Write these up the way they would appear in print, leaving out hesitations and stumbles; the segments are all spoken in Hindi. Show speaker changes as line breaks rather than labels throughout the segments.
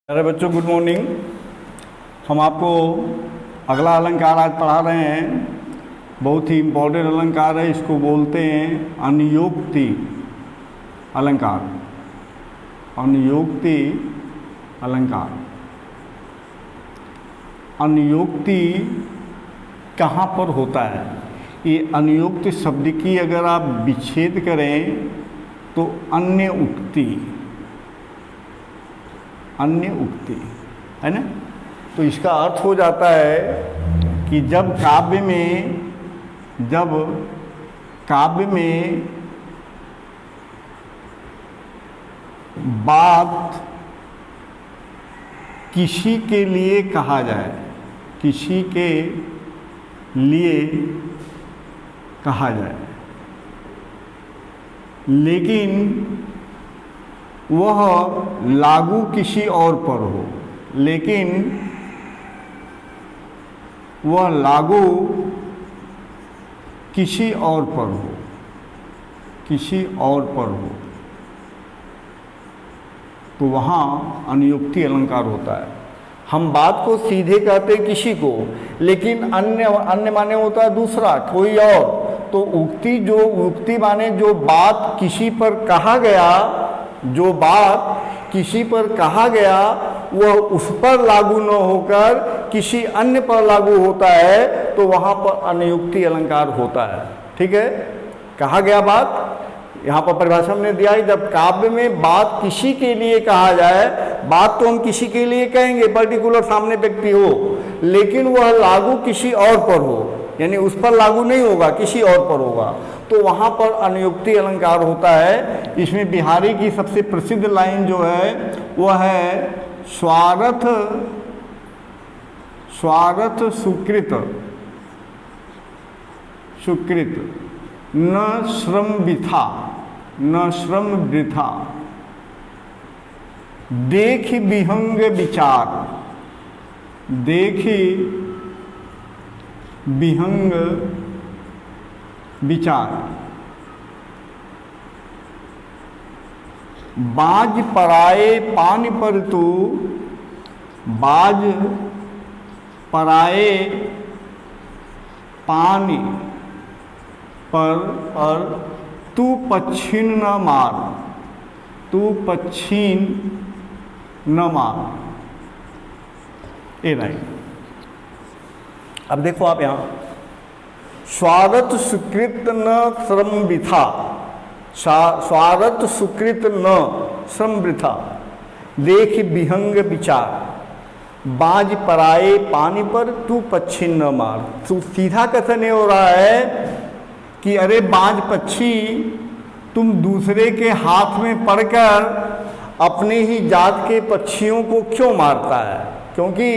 अरे बच्चों, गुड मॉर्निंग। हम आपको अगला अलंकार आज पढ़ा रहे हैं। बहुत ही इम्पोर्टेंट अलंकार है। इसको बोलते हैं अनियोक्ति अलंकार। अनियोक्ति अलंकार। अनियोक्ति कहाँ पर होता है? ये अनियोक्ति शब्द की अगर आप विच्छेद करें तो अन्य उक्ति, अन्य उक्ति है ना। तो इसका अर्थ हो जाता है कि जब काव्य में बात किसी के लिए कहा जाए, किसी के लिए कहा जाए, लेकिन वह लागू किसी और पर हो, लेकिन वह लागू किसी और पर हो, किसी और पर हो, तो वहाँ अनियुक्ति अलंकार होता है। हम बात को सीधे कहते किसी को, लेकिन अन्य माने होता है दूसरा, कोई और। तो उक्ति माने जो बात किसी पर कहा गया, जो बात किसी पर कहा गया वह उस पर लागू न होकर किसी अन्य पर लागू होता है, तो वहाँ पर अनियुक्ति अलंकार होता है। ठीक है, कहा गया बात यहाँ पर परिभाषा में दिया है। जब काव्य में बात किसी के लिए कहा जाए, बात तो हम किसी के लिए कहेंगे, पर्टिकुलर सामने व्यक्ति हो, लेकिन वह लागू किसी और पर हो, यानी उस पर लागू नहीं होगा, किसी और पर होगा, तो वहाँ पर अनियुक्ति अलंकार होता है। इसमें बिहारी की सबसे प्रसिद्ध लाइन जो है वह है स्वार्थ सुकृत न श्रम वृथा, न श्रम वृथा, देखि विहंग विचार, देखि विहंग विचार, बाज पराए पानी पर तू, बाज पराए पानी पर तू पच्छिन न मार, तू पच्छिन न मार। ए नहीं, अब देखो आप यहाँ स्वार्थ सुकृत न श्रम वृथा, स्वार्थ सुकृत न श्रम वृथा, देख विहंग विचार, बाज पराए पानी पर तू पक्षी न मार। तो सीधा कथन ये हो रहा है कि अरे बाज पक्षी, तुम दूसरे के हाथ में पड़कर अपने ही जात के पक्षियों को क्यों मारता है? क्योंकि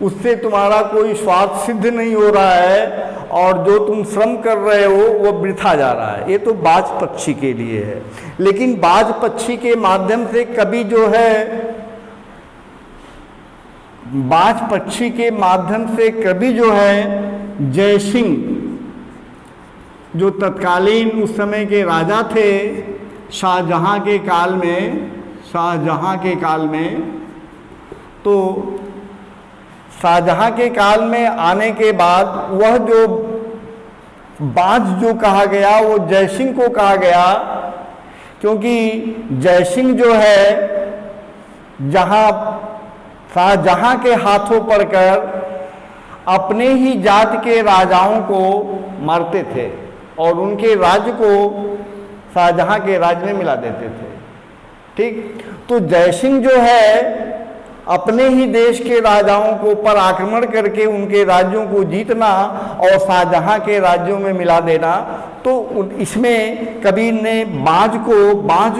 उससे तुम्हारा कोई स्वार्थ सिद्ध नहीं हो रहा है और जो तुम श्रम कर रहे हो वो वृथा जा रहा है। ये तो बाज पक्षी के लिए है, लेकिन बाज पक्षी के माध्यम से कभी जो है, बाज पक्षी के माध्यम से कभी जो है जयसिंह, जो तत्कालीन उस समय के राजा थे, शाहजहां के काल में, शाहजहां के काल में, तो शाहजहां के काल में आने के बाद वह जो बाज जो कहा गया वो जयसिंह को कहा गया, क्योंकि जयसिंह जो है जहाँ शाहजहां के हाथों पड़कर अपने ही जात के राजाओं को मारते थे और उनके राज्य को शाहजहां के राज्य में मिला देते थे। ठीक, तो जयसिंह जो है अपने ही देश के राजाओं को पर आक्रमण करके उनके राज्यों को जीतना और शाहजहां के राज्यों में मिला देना, तो इसमें कबीर ने बाज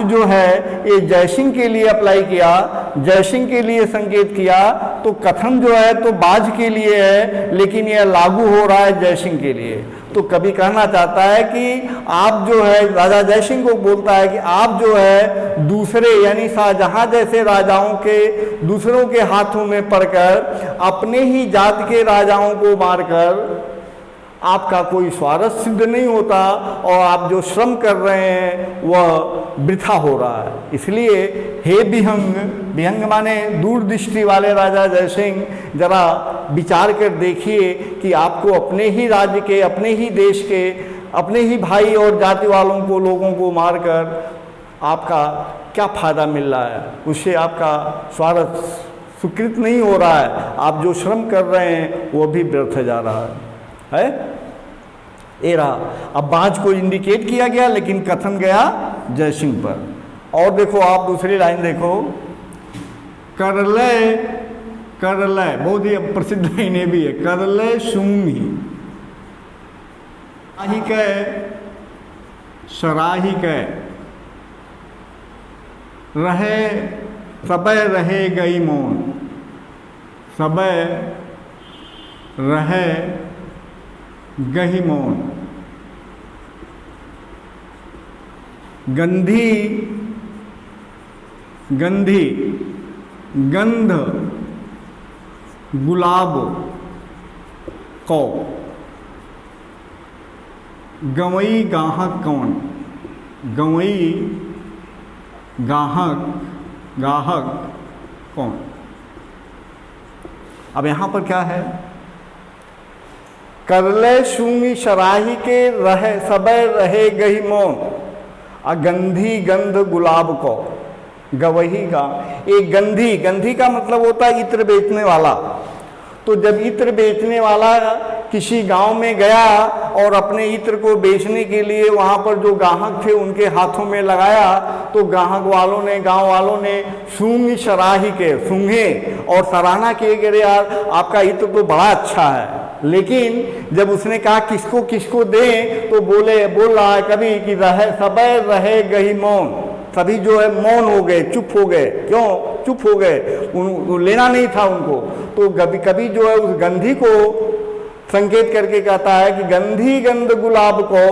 जो है ये जयसिंह के लिए अप्लाई किया, जयसिंह के लिए संकेत किया, तो कथन जो है तो बाज के लिए है, लेकिन यह लागू हो रहा है जयसिंह के लिए। तो कभी कहना चाहता है कि आप जो है, राजा जयसिंह को बोलता है कि आप जो है दूसरे यानी शाहजहां जैसे राजाओं के, दूसरों के हाथों में पड़कर अपने ही जात के राजाओं को मारकर आपका कोई स्वार्थ सिद्ध नहीं होता और आप जो श्रम कर रहे हैं वह वृथा हो रहा है। इसलिए हे विहंग, विहंग माने दूरदृष्टि वाले राजा जयसिंह, जरा विचार कर देखिए कि आपको अपने ही राज्य के, अपने ही देश के, अपने ही भाई और जाति वालों को, लोगों को मारकर आपका क्या फायदा मिल रहा है। उससे आपका स्वार्थ स्वीकृत नहीं हो रहा है, आप जो श्रम कर रहे हैं वो भी व्यर्थ जा रहा है। ये रहा। अब बाज को इंडिकेट किया गया लेकिन कथन गया जयसिंह पर। और देखो आप दूसरी लाइन देखो, करलय, करलय बहुत ही प्रसिद्ध लाइन ये भी है, करलय सुंगी सराही कै, सराही कै रहे सबय रहे गई मौन, सबय रहे गही मौन, गंधी, गंधी गंध गुलाब को, गवई गाहक कौन, गवई गाहक, गाहक कौन। अब यहाँ पर क्या है, करले शूंगी शराही के रहे सबय रहे गही मौन, अगंधी गंध गुलाब को, गवही गा। एक गंधी, गंधी का मतलब होता है इत्र बेचने वाला। तो जब इत्र बेचने वाला किसी गांव में गया और अपने इत्र को बेचने के लिए वहां पर जो ग्राहक थे उनके हाथों में लगाया, तो ग्राहक वालों ने, गांव वालों ने सूंघ सराही के, सूंघे और सराहना किए कि यार आपका इत्र तो बड़ा अच्छा है। लेकिन जब उसने कहा किसको किसको दें, तो बोल रहा है कभी कि रहे सबय रहे गही मौन, सभी जो है मौन हो गए, चुप हो गए। क्यों चुप हो गए? लेना नहीं था उनको। तो कभी कभी जो है उस गंधी को संकेत करके कहता है कि गंधी गंध गुलाब को,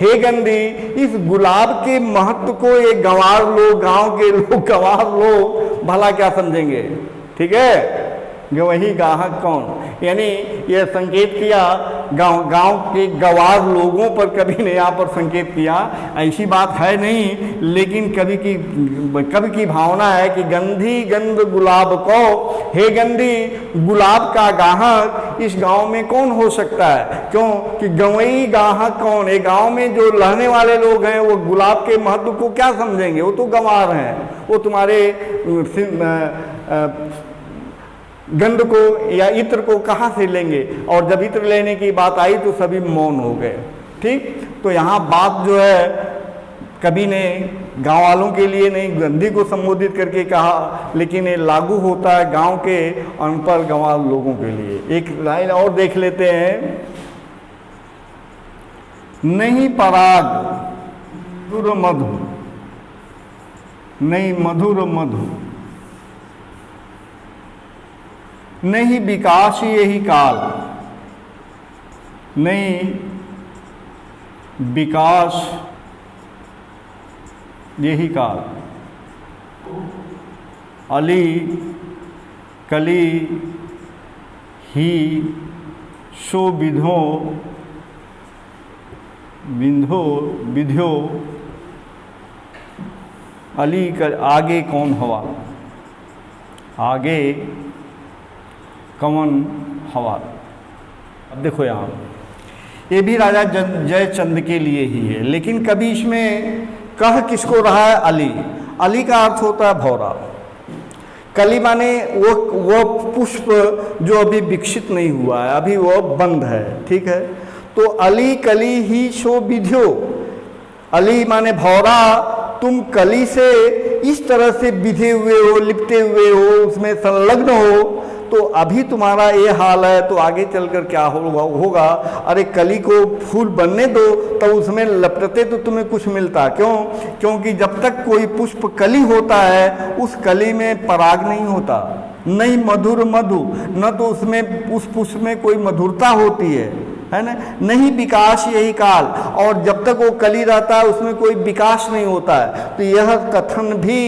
हे गंधी इस गुलाब के महत्व को ये गंवार लोग, गांव के लोग, गंवार लोग भला क्या समझेंगे। ठीक है, वही गाहक कौन, यानी यह संकेत किया गांव के गंवार लोगों पर, कभी ने यहाँ पर संकेत किया। ऐसी बात है नहीं, लेकिन कभी की भावना है कि गंधी गंध गुलाब को, हे गंधी गुलाब का गाहक इस गांव में कौन हो सकता है। क्यों कि गंवई गाहक कौन, ये गांव में जो रहने वाले लोग हैं वो गुलाब के महत्व को क्या समझेंगे। वो तो गंवार हैं, वो तुम्हारे गंध को या इत्र को कहाँ से लेंगे। और जब इत्र लेने की बात आई तो सभी मौन हो गए। ठीक, तो यहाँ बात जो है कभी ने गांव वालों के लिए नहीं, गंधी को संबोधित करके कहा, लेकिन ये लागू होता है गांव के अनपढ़ गंवार लोगों के लिए। एक लाइन और देख लेते हैं, नहीं पराग मधुर मधु, नहीं मधुर मधु, नहीं विकास यही काल, नहीं विकास यही काल, अली कली ही सो विधो विंधो विध्यो, अली कर आगे कौन हवा, आगे कौन हवा। अब देखो यहाँ ये भी राजा जयचंद के लिए ही है, लेकिन कभी इसमें कह किसको रहा है, अली। अली का अर्थ होता है भौरा। कली माने वो पुष्प जो अभी विकसित नहीं हुआ है, अभी वो बंद है। ठीक है, तो अली कली ही सो विध्यो, अली माने भौरा, तुम कली से इस तरह से बिधे हुए हो, लिपटे हुए हो, उसमें संलग्न हो, तो अभी तुम्हारा ये हाल है तो आगे चलकर क्या होगा। अरे कली को फूल बनने दो, तो उसमें लपटते तो तुम्हें कुछ मिलता। क्यों? क्योंकि जब तक कोई पुष्प कली होता है उस कली में पराग नहीं होता, नहीं मधुर मधु, न तो उसमें उस पुष्प में कोई मधुरता होती है। है ना, नहीं विकास यही काल, और जब तक वो कली रहता है उसमें कोई विकास नहीं होता है। तो यह कथन भी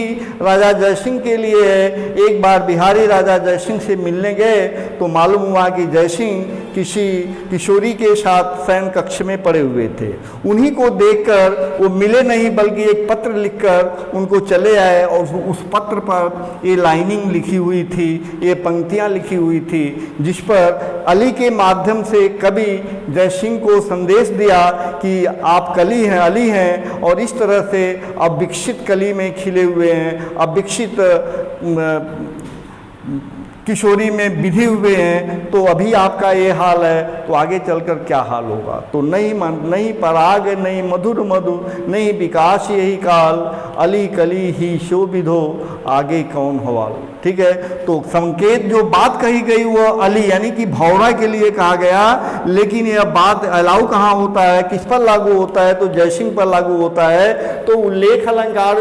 राजा जयसिंह के लिए है। एक बार बिहारी राजा जयसिंह से मिलने गए तो मालूम हुआ कि जयसिंह किसी किशोरी के साथ शयन कक्ष में पड़े हुए थे। उन्हीं को देखकर वो मिले नहीं बल्कि एक पत्र लिखकर उनको चले आए, और उस पत्र पर ये लाइनिंग लिखी हुई थी, ये पंक्तियाँ लिखी हुई थी, जिस पर अली के माध्यम से कवि जयसिंह को संदेश दिया कि आप कली हैं, अली हैं, और इस तरह से अब विकसित कली में खिले हुए हैं, अब विकसित किशोरी में विधि हुए हैं, तो अभी आपका ये हाल है, तो आगे चलकर क्या हाल होगा। तो नहीं पराग नहीं मधुर मधु, नहीं विकास यही काल, अली कली ही शोभिधो, आगे कौन हवाल। ठीक है, तो संकेत जो बात कही गई वो अली यानी कि भौरा के लिए कहा गया, लेकिन यह बात अलाउ कहाँ होता है, किस पर लागू होता है, तो जयसिंह पर लागू होता है। तो उल्लेख अलंकार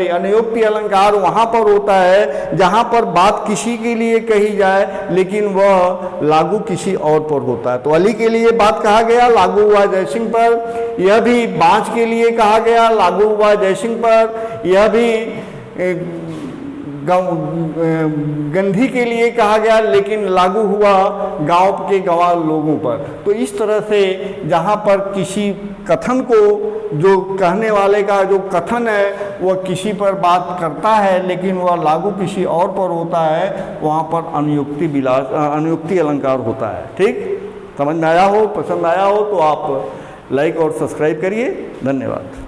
अनयोक्ति अलंकार वहाँ पर होता है जहाँ पर बात किसी के लिए कही जाए लेकिन वह लागू किसी और पर होता है। तो अली के लिए बात कहा गया, लागू हुआ जयसिंह पर। यह भी बाँझ के लिए कहा गया, लागू हुआ जयसिंह पर। यह भी गंधी के लिए कहा गया लेकिन लागू हुआ गांव के गंवार लोगों पर। तो इस तरह से जहां पर किसी कथन को, जो कहने वाले का जो कथन है वह किसी पर बात करता है लेकिन वह लागू किसी और पर होता है, वहां पर अनुयुक्ति अलंकार होता है। ठीक, समझ में आया हो, पसंद आया हो तो आप लाइक और सब्सक्राइब करिए। धन्यवाद।